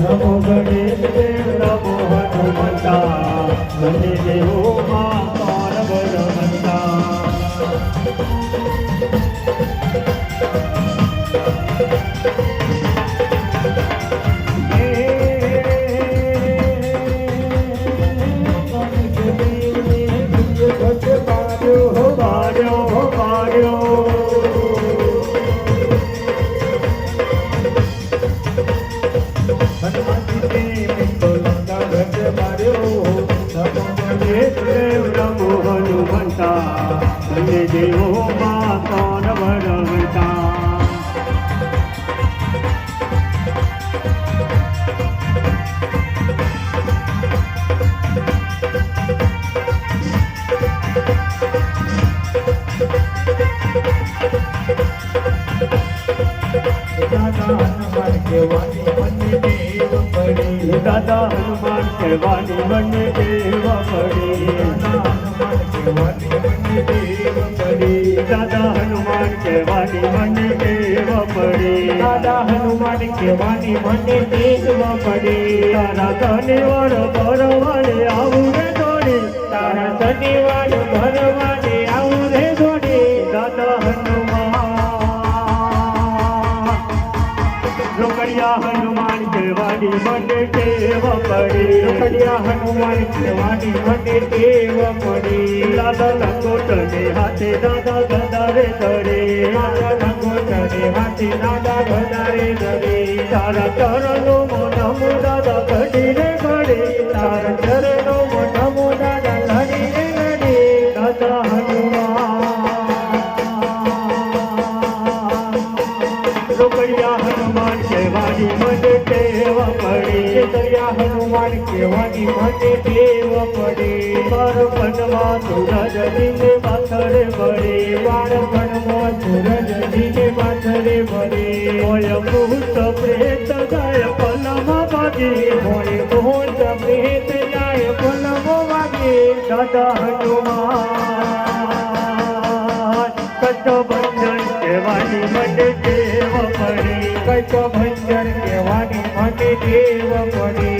નમો ગણેશ દેવ નમો હનુમંતા મને દેવો માં પાર બળવંતા દેવો માં કોણ બળવંતા દાદા હનુમાન કહેવાની મને દેવ પડી દાદા હનુમાન કહેવાની મને દેવ પડી દાદા હનુમાન કહેવાની મને દેવ પડી તારા શનિવાર ભરવાને આવું રે દોડી તારા શનિવાર ભરવાને આવું રે દોડી દાદા હનુમાન રોકડિયા હનુમાન કહેવાની મને દેવ પડી રોકડિયા હનુમાન કહેવાની મને દેવ પડી દાદા લંગોટને હાથે દાદા ગદારે ધરે દાદા લંગોટને હાથે દાદા ગદારે ધરે તારા ચરણો નમો દાદા ઘડી રે ઘડી તારા ચરણો નમો દાદા ઘડી રે ઘડી દાદા હનુમાન રોકડિયા હનુમાન કહેવાની મને દેવ પડી દરિયા હનુમાન કહેવાની મને દેવ પડી બાર બનવા સૂરજ દિને પાથરે પડે બાર બનવા સૂરજ દિને પાથરે પડે હોય ભૂત પ્રેત જાય પલમાં વાગે હોય ભૂત પ્રેત જાય પલમાં વાગે દાદા હનુમાન કચ્છભંજન કહેવાની મને દેવ પડી કચ્છભંજન કહેવાની મને દેવ પડી